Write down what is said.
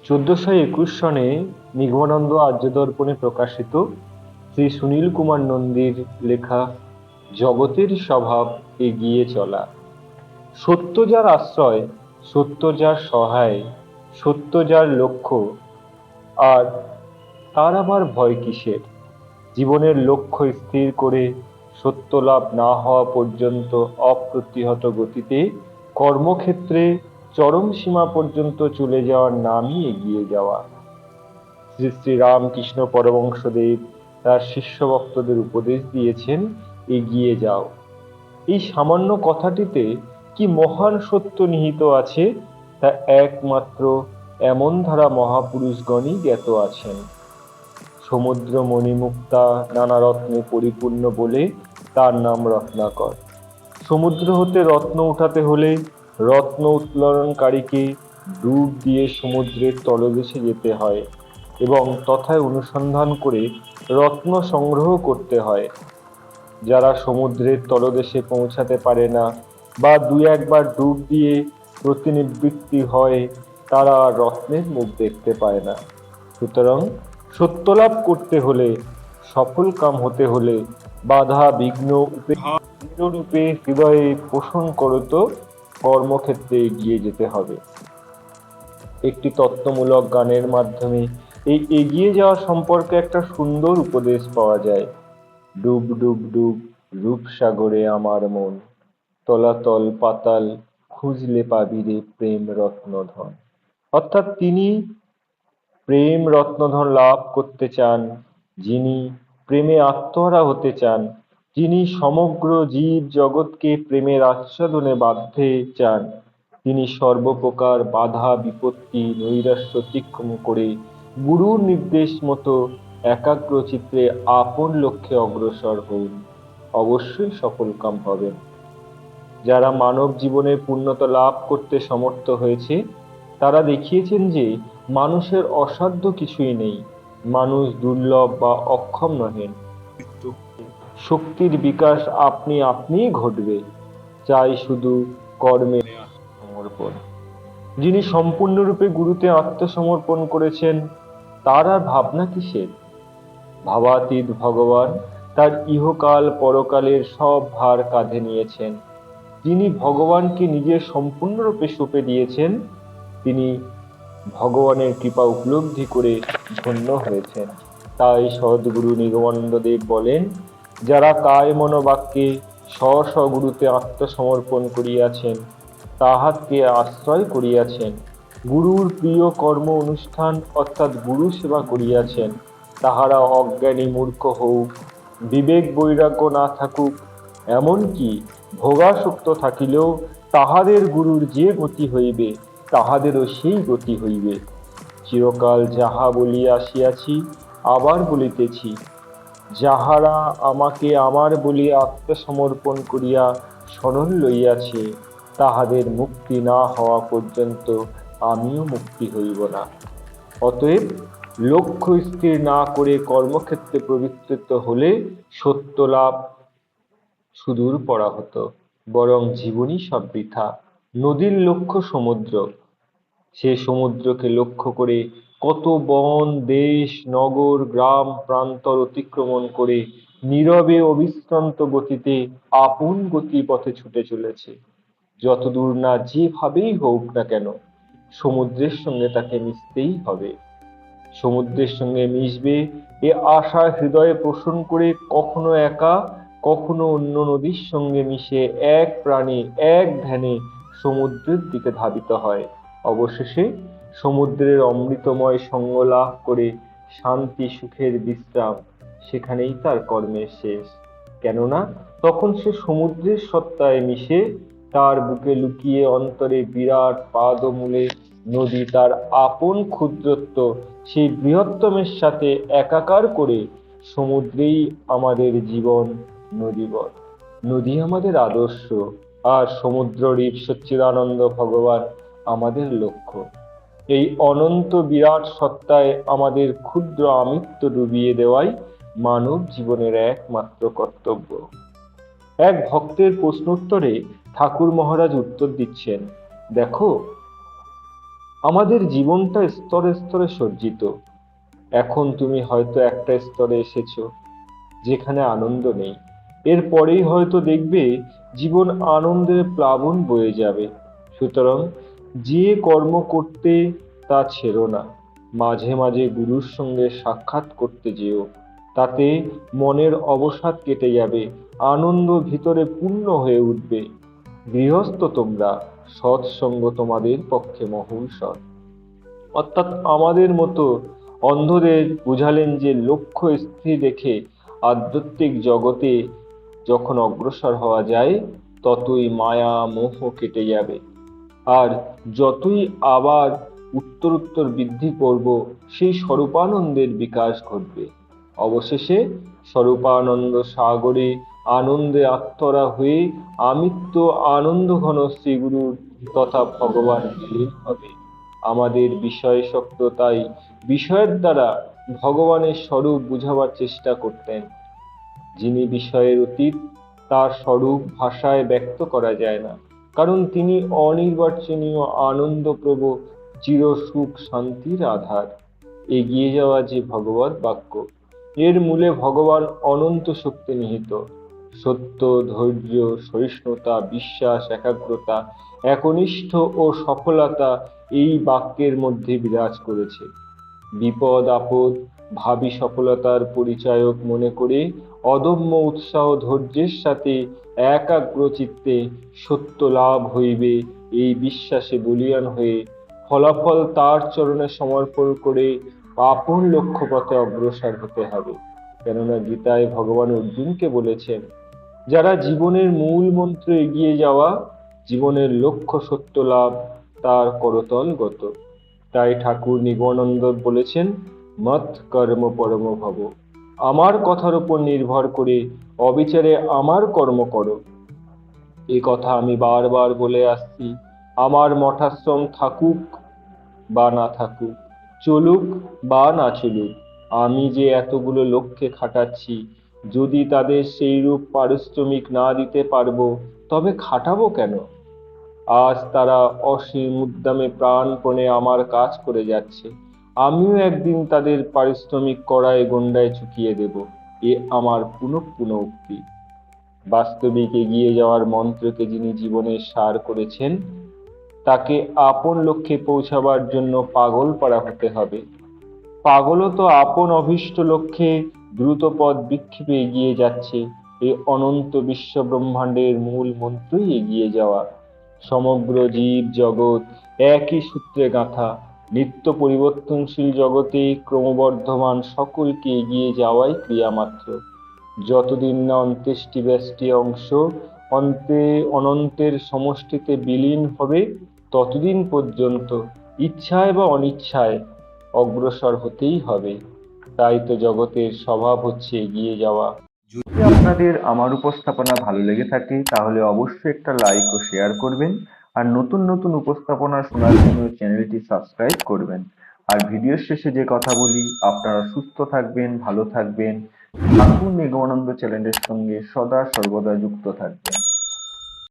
1421 সনে নিগমানন্দ আর্যদর্পণে প্রকাশিত শ্রী সুনীল কুমার নন্দীর লেখা জগতের স্বভাব এগিয়ে চলা। সত্য যার আশ্রয়, সত্য যার সহায়, সত্য যার লক্ষ্য, আর তার আবার ভয় কিসের? জীবনের লক্ষ্য স্থির করে সত্য লাভ না হওয়া পর্যন্ত অপ্রতিহত গতিতে কর্মক্ষেত্রে চরম সীমা পর্যন্ত চলে যাওয়ার নামই এগিয়ে যাওয়া। শ্রী শ্রী রামকৃষ্ণ পরমহংসদেব তার শিষ্য ভক্তদের উপদেশ দিয়েছেন, এগিয়ে যাও। এই সামান্য কথাটিতে কি মহান সত্য নিহিত আছে, তা একমাত্র এমন ধারা মহাপুরুষগণই জ্ঞাত আছেন। সমুদ্র মণিমুক্তা নানা রত্নে পরিপূর্ণ বলে তার নাম রত্নাকর। সমুদ্র হতে রত্ন উঠাতে হলে রত্ন উত্তোলনকারীকে ডুব দিয়ে সমুদ্রের তলদেশে যেতে হয় এবং তথায় অনুসন্ধান করে রত্ন সংগ্রহ করতে হয়। যারা সমুদ্রের তলদেশে পৌঁছাতে পারে না বা দুই একবার ডুব দিয়ে প্রতিনিবৃত্তি হয়, তারা রত্নের মুখ দেখতে পায় না। সুতরাং সত্যলাভ করতে হলে, সফল কাম হতে হলে বাধা বিঘ্ন রূপে হৃদয়ে পোষণ করত কর্মক্ষেত্রে এগিয়ে যেতে হবে। একটি তত্ত্বমূলক গানের মাধ্যমে এই এগিয়ে যাওয়া সম্পর্কে একটা সুন্দর উপদেশ পাওয়া যায়। ডুব ডুব ডুব রূপসাগরে আমার মন, তলাতল পাতাল খুঁজলে পাবি রে প্রেম রত্নধন। অর্থাৎ তিনি প্রেম রত্নধন লাভ করতে চান, যিনি প্রেমে আত্মহারা হতে চান, যিনি সমগ্র জীব জগৎকে প্রেমের আচ্ছাদনে বাঁধতে চান, তিনি সর্বপ্রকার বাধা বিপত্তি নৈরাশ্য অতিক্রম করে গুরুর নির্দেশ মতো একাগ্র চিত্তে আপন লক্ষ্যে অগ্রসর হন, অবশ্যই সফলকাম হবেন। যারা মানব জীবনে পূর্ণতা লাভ করতে সমর্থ হয়েছে, তারা দেখিয়েছেন যে মানুষের অসাধ্য কিছুই নেই। মানুষ দুর্লভ বা অক্ষম নহেন, শক্তির বিকাশ আপনি আপনিই ঘটবে, চাই শুধু কর্মে সমর্পণ। যিনি সম্পূর্ণরূপে গুরুতে আত্মসমর্পণ করেছেন, তার আর ভাবনা কিসের? ভাবাতীত ভগবান তার ইহকাল পরকালের সব ভার কাঁধে নিয়েছেন। যিনি ভগবানকে নিজের সম্পূর্ণরূপে সঁপে দিয়েছেন, তিনি ভগবানের কৃপা উপলব্ধি করে ধন্য হয়েছেন। তাই সদ্গুরু নিগমানন্দদেব বলেন, যারা কায় মনোবাক্যে স্ব স্ব গুরুতে আত্মসমর্পণ করিয়াছেন, তাহাকে আশ্রয় করিয়াছেন, গুরুর প্রিয় কর্ম অনুষ্ঠান অর্থাৎ গুরু সেবা করিয়াছেন, তাহারা অজ্ঞানী মূর্খ হউক, বিবেক বৈরাগ্য না থাকুক, এমনকি ভোগাসক্ত থাকিলেও তাহাদের গুরুর যে গতি হইবে, তাহাদেরও সেই গতি হইবে। চিরকাল যাহা বলিয়া আসিয়াছি, আবার বলিতেছি, যাহারা আমাকে আমার বলিয়া আত্মসমর্পণ করিয়া শরণ লইয়াছে, তাহাদের মুক্তি না হওয়া পর্যন্ত আমিও মুক্তি হইব না। অতএব লক্ষ্য স্থির না করে কর্মক্ষেত্রে প্রবৃত্ত হলে সত্য লাভ সুদূর পড়া হতো, বরং জীবনই সব বৃথা। নদীর লক্ষ্য সমুদ্র, সে সমুদ্রকে লক্ষ্য করে কত বন দেশ নগর গ্রাম প্রান্তর অতিক্রমণ করে নীরবে অবিশ্রান্ত গতিতে আপন গতিপথে ছুটে চলেছে। যতদূর না যেভাবেই হোক না কেন, সমুদ্রের সঙ্গে তাকে মিশতেই হবে। সমুদ্রের সঙ্গে মিশবে এ আশা হৃদয়ে পোষণ করে কখনো একা, কখনো অন্য নদীর সঙ্গে মিশে এক প্রাণে এক ধ্যানে সমুদ্রের দিকে ধাবিত হয়। অবশেষে সমুদ্রের অমৃতময় সঙ্গ লাভ করে শান্তি সুখের বিশ্রাম, সেখানেই তার কর্মের শেষ। কেননা তখন সে সমুদ্রের সত্তায় মিশে তার বুকে লুকিয়ে অন্তরে বিরাট পাদমূলে নদী তার আপন ক্ষুদ্রত্ব সেই বৃহত্তমের সাথে একাকার করে সমুদ্রেই আমাদের জীবন নদীবৎ। নদী আমাদের আদর্শ, আর সমুদ্ররূপ সচ্চিদানন্দ ভগবান আমাদের লক্ষ্য। এই অনন্ত বিরাট সত্তায় আমাদের ক্ষুদ্র আমিত্ব ডুবিয়ে দেওয়াই মানব জীবনের একমাত্র কর্তব্য। এক ভক্তের প্রশ্নোত্তরে ঠাকুর মহারাজ উত্তর দিচ্ছেন, দেখো আমাদের জীবনটা স্তরে স্তরে সজ্জিত। এখন তুমি হয়তো একটা স্তরে এসেছো যেখানে আনন্দ নেই। এরপরেই হয়তো দেখবে জীবন আনন্দের প্লাবন বয়ে যাবে। সুতরাং যে কর্ম করতে তা ছেড়ো না। মাঝে মাঝে গুরুর সঙ্গে সাক্ষাৎ করতে যেও। তাতে মনের অবসাদ কেটে যাবে, আনন্দ ভিতরে পূর্ণ হয়ে উঠবে। গৃহস্থ তোমরা, সৎসঙ্গ তোমাদের পক্ষে মহৌষধ। অর্থাৎ আমাদের মতো অন্ধদের বুঝালেন যে লক্ষ্য স্থির রেখে আধ্যাত্মিক জগতে যখন অগ্রসর হওয়া যায়, ততই মায়া মোহ কেটে যাবে। আর যতই আবার উত্তরোত্তর বৃদ্ধি করব, সেই স্বরূপানন্দের বিকাশ ঘটবে। অবশেষে স্বরূপানন্দ সাগরে আনন্দে আত্মরা হয়ে আমিত্ব আনন্দ ঘন শ্রীগুরুর তথা ভগবান বিলীন হবে। আমাদের বিষয় শক্ত তাই বিষয়ের দ্বারা ভগবানের স্বরূপ বুঝাবার চেষ্টা করতেন। যিনি বিষয়ের অতীত, তার স্বরূপ ভাষায় ব্যক্ত করা যায় না, কারণ তিনি অনির্বাচনীয় আনন্দপ্রভ, চির সুখ শান্তির আধার। এগিয়ে যাওয়া যে ভগবৎ বাক্য, এর মূলে ভগবান অনন্ত শক্তি নিহিত। সত্য, ধৈর্য, সহিষ্ণুতা, বিশ্বাস, একাগ্রতা, একনিষ্ঠ ও সফলতা এই বাক্যের মধ্যে বিরাজ করেছে। বিপদ আপদ ভাবী সফলতার পরিচায়ক মনে করে অদম্য উৎসাহ ধৈর্যের সাথে একাগ্র চিত্তে সত্য লাভ হইবে এই বিশ্বাসে বলীয়ান হয়ে ফলাফল তার চরণে সমর্পণ করে আপন লক্ষ্যপথে অগ্রসর হতে হবে। কেননা গীতায় ভগবান অর্জুনকে বলেছেন, যারা জীবনের মূল মন্ত্র এগিয়ে যাওয়া, জীবনের লক্ষ্য সত্য লাভ, তার করতলগত। তাই ঠাকুর নিগমানন্দ বলেছেন, মত কর্ম পরম ভব। আমার কথার উপর নির্ভর করে অবিচারে আমার কর্ম করো। এ কথা আমি বারবার বলে আসছি। আমার মঠাশ্রম থাকুক বা না থাকুক, চলুক বা না চলুক, আমি যে এতগুলো লোককে খাটাচ্ছি, যদি তাদের সেইরূপ পারিশ্রমিক না দিতে পারবো, তবে খাটাবো কেন? আজ তারা অসীম উদ্যমে প্রাণপণে আমার কাজ করে যাচ্ছে, আমিও একদিন তাদের পারিশ্রমিক কড়ায় গণ্ডায় চুকিয়ে দেব। এ আমার পুনঃ উক্তি। বাস্তবিক এগিয়ে যাওয়ার মন্ত্রকে যিনি জীবনের সার করেছেন, তাকে আপন লক্ষ্যে পৌঁছাবার জন্য পাগল পাড়া হতে হবে। পাগলও তো আপন অভীষ্ট লক্ষ্যে দ্রুত পথ বিক্ষেপে এগিয়ে যাচ্ছে। এই অনন্ত বিশ্ব ব্রহ্মাণ্ডের মূল মন্ত্রই এগিয়ে যাওয়া। সমগ্র জীব জগৎ একই সূত্রে গাঁথা। নিত্য পরিবর্তনশীল জগতে ক্রমবর্ধমান সকলকে এগিয়ে যাওয়াই ক্রিয়া মাত্র। যতদিন না অন্ত্যেষ্টি ব্যষ্টি অংশ অনন্তের সমষ্টিতে বিলীন হবে, ততদিন পর্যন্ত ইচ্ছায় বা অনিচ্ছায় অগ্রসর হতেই হবে। তাই তো জগতের স্বভাব হচ্ছে এগিয়ে যাওয়া। যদি আপনাদের আমার উপস্থাপনা ভালো লেগে থাকে, তাহলে অবশ্যই একটা লাইক ও শেয়ার করবেন। আর নতুন নতুন উপস্থাপনা শোনার জন্য চ্যানেলটি সাবস্ক্রাইব করবেন। আর ভিডিওর শেষে যে কথা বলি, আপনারা সুস্থ থাকবেন, ভালো থাকবেন, ঠাকুর নিগমানন্দ চ্যানেলের সঙ্গে সদা সর্বদা যুক্ত থাকবেন।